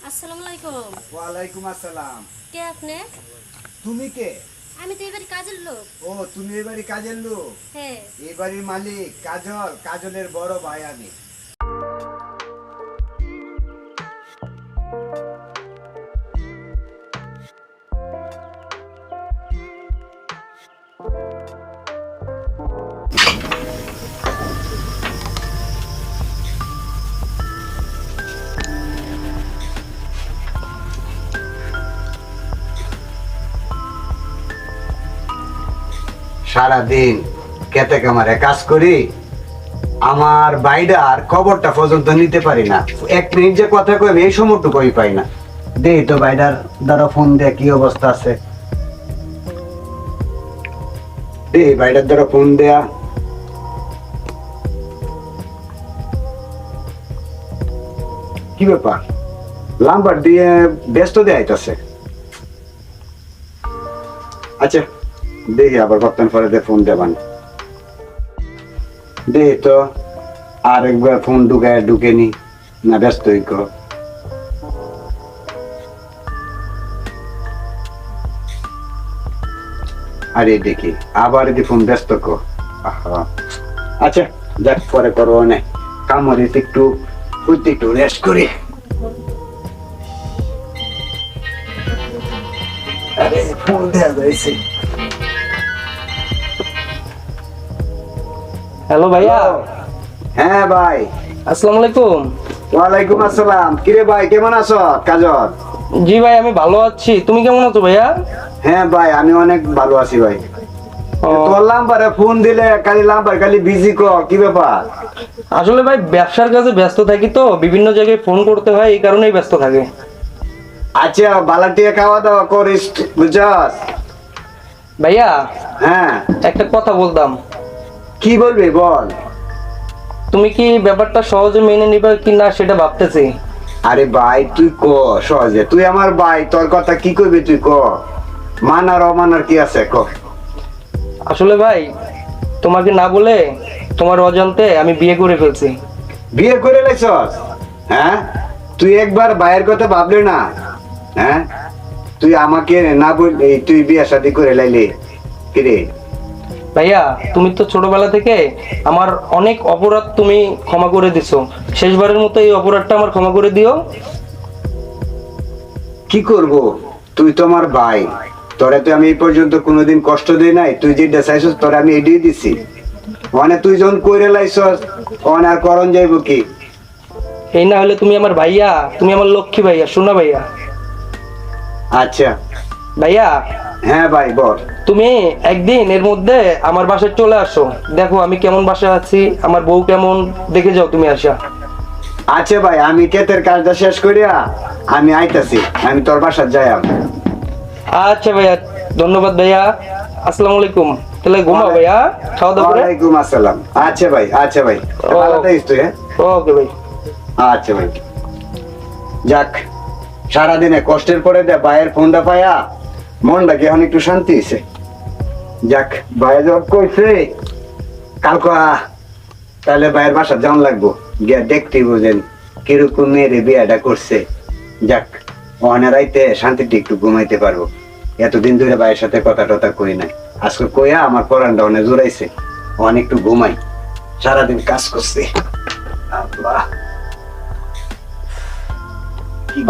আসসালামু আলাইকুম। ওয়ালাইকুম আসসালাম। কে আপনি? তুমি কে? আমি তো এবারে কাজের লোক। ও, তুমি এবারে কাজের লোক? হ্যাঁ। এবারে মালিক কাজল, কাজলের বড় ভাই আমি। সারাদিন খেতে কামারে কাজ করি, আমার বাইডার খবরটা পর্যন্ত নিতে পারি না। এক মিনিট যে কথা কই এই সময়টুকু আমি পাই না। দেই তো বাইডার দ্বারা ফোন দিয়ে কি অবস্থা আছে। বাইডার দ্বারা ফোন দেয়া। কি ব্যাপার, লাম্বার দিয়ে ব্যস্ত দেয়া আইতাছে। আচ্ছা দেখি আবার কতক্ষণ পরে ফোন দেবান। দে তো আরেকবার ফোন ঢুকেনি না ব্যস্ত হইকো। আরে দেখি আবার যদি ফোন ব্যস্ত কো। আচ্ছা দেখ পরে করবো অনেক কাম হরিতে একটু রেস্ট করি। আরে ফোন দেয়া যাইছে। হ্যালো ভাইয়া। হ্যাঁ ভাই। আসসালামু আলাইকুম। ওয়ালাইকুম আসসালাম। কিরে ভাই কেমন আছো? কাজল? জি ভাই আমি ভালো আছি, তুমি কেমন আছো ভাইয়া? হ্যাঁ ভাই আমি অনেক ভালো আছি ভাই। তোর নাম্বারে ফোন দিলে খালি বিজি কো, কি ব্যাপার? আসলে ভাই ব্যবসার কাজে ব্যস্ত থাকি তো, বিভিন্ন জায়গায় ফোন করতে হয়, এই কারণেই ব্যস্ত থাকে। আচ্ছা বালাটিয়া খাওয়া দাওয়া করিস বুঝছস? ভাইয়া হ্যাঁ একটা কথা বলতাম। কি বলবি বল। তুমি কি ব্যাপারটা সহজে মেনে নিবে কি না সেটা ভাবতেছি। আরে ভাই তুই ক সহজে, তুই আমার ভাই, তোর কথা কি কইবি তুই ক। মানার অমানার কি আছে ক। আসলে ভাই তোমাকে না বলে তোমার অজান্তে আমি বিয়ে করে ফেলছি। বিয়ে করে লাইছস? হ্যাঁ তুই একবার ভাইয়ের কথা ভাবলে না? হ্যাঁ তুই আমাকে না বললি, তুই বিয়ে শাদী করে লাইলি কিরে? ভাইয়া তুমি তো ছোটবেলা থেকে আমার অনেক অপরাধ তুমি ক্ষমা করে দিছো, শেষবারের মতো এই অপরাধটা আমার ক্ষমা করে দিও। কি করব, তুই তো আমার ভাই, তোরে তো আমি এই পর্যন্ত কোনোদিন কষ্ট দেই নাই। তুই যেটা চাইছস তোরে আমি এডিয়ে দিছি, মানে তুই যখন কইরে লাইছস অন আর করণ যাইব কি? এই না হলে তুমি আমার ভাইয়া, তুমি আমার লক্ষ্মী ভাইয়া, শোনা ভাইয়া। আচ্ছা ভাইয়া হ্যাঁ ভাই বল। তুমি একদিন এর মধ্যে আমার বাসায় চলে আসো, দেখো আমি কেমন বাসায় আছি, আমার বউ কেমন, দেখে যাও তুমি আসা। আচ্ছা ভাই আমি ক্ষেতের কাজটা শেষ করিয়া আমি আইতাছি, আমি তোর বাসায় যাই। আচ্ছা ভাইয়া ধন্যবাদ ভাইয়া, আসসালামু আলাইকুম। তাহলে ঘুমাও ভাইয়া, খাওয়া দাওয়া করে। ওয়ালাইকুম আসসালাম। আচ্ছা ভাই, আচ্ছা ভাই ভালো থাকিস তুই। হ্যাঁ ওকে ভাই। আচ্ছা ভাই। যাক সারাদিনে কষ্টের পরে দে ভাইয়ের ফোনটা পাইয়া মনটা কি এখন একটু শান্তি হয়েছে। যাক ভাই যখন কইছে কালকে তাহলে ভাইয়ের বাসা যাওয়ান লাগবো, গিয়া দেখতে বুঝেন কিরকম মেয়েরে বিয়াটা করছে। যাক অনেক রাইতে শান্তিতে একটু ঘুমাইতে পারবো। এতদিন ধরে ভাইয়ের সাথে কথা টথা কই নাই, আজকে কইয়া আমার পরানটা অনেক জোরাইছে। অনেক একটু ঘুমাই, সারাদিন কাজ করছে। আল্লাহ।